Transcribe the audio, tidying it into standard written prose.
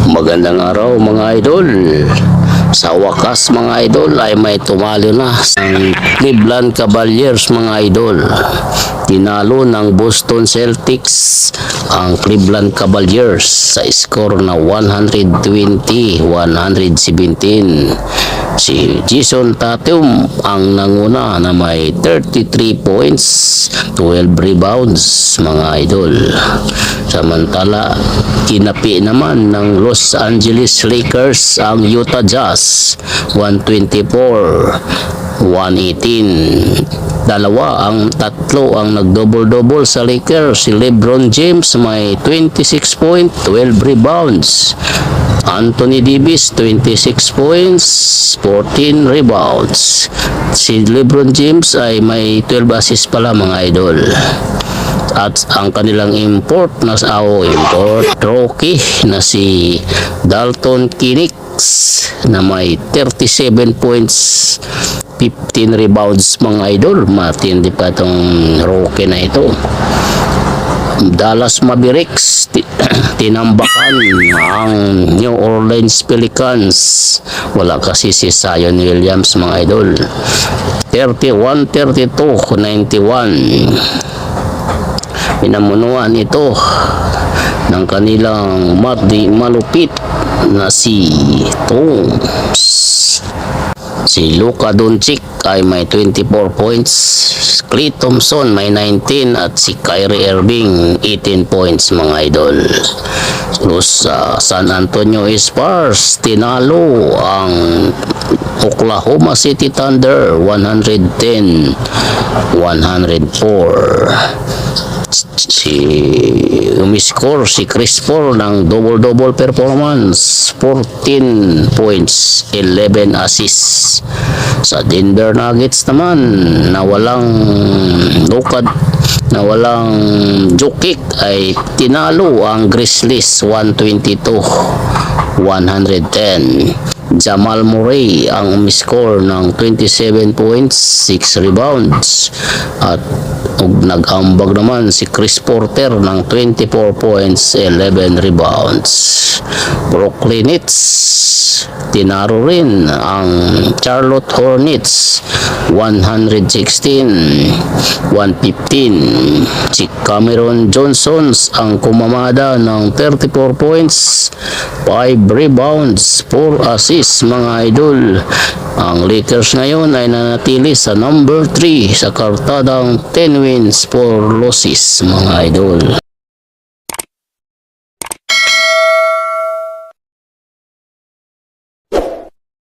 Magandang araw mga idol. Sa wakas mga idol ay may tumalo na ang Cleveland Cavaliers mga idol. Tinalo ng Boston Celtics ang Cleveland Cavaliers sa score na 120-117. Si Jason Tatum ang nanguna na may 33 points, 12 rebounds mga idol. Samantala, kinapi naman ng Los Angeles Lakers ang Utah Jazz 124-118. Tatlo ang nag-double-double sa Lakers. Si LeBron James may 26 point, 12 rebounds. Anthony Davis 26 points, 14 rebounds. Si LeBron James ay may 12 assists pala mga idol. At ang kanilang import rookie na si Dalton Kinnick na may 37 points, 15 rebounds mga idol. Matindi pa itong rookie na ito. Dallas Mavericks tinambakan ang New Orleans Pelicans. Wala kasi si Zion Williams mga idol. 31-32-91. Pinamunuan ito ng kanilang malupit na si Si Luka Doncic ay may 24 points, Klay Thompson may 19 at si Kyrie Irving 18 points mga idol. Plus San Antonio Spurs tinalo ang Oklahoma City Thunder 110-104. Umiscore si Chris Paul ng double-double performance, 14 points, 11 assists. Sa Denver Nuggets naman na walang Jokic ay tinalo ang Grizzlies 122-110. Jamal Murray ang umiscore ng 27 points, 6 rebounds. At nag-ambag naman si Chris Porter ng 24 points, 11 rebounds. Brooklyn Nets tinaro rin ang Charlotte Hornets 116-115. Si Cameron Johnson ang kumamada ng 34 points, 5 rebounds, 4 assists mga idol. Ang Lakers ngayon ay nanatili sa number 3 sa kartadang 10 wins, 4 losses mga idol.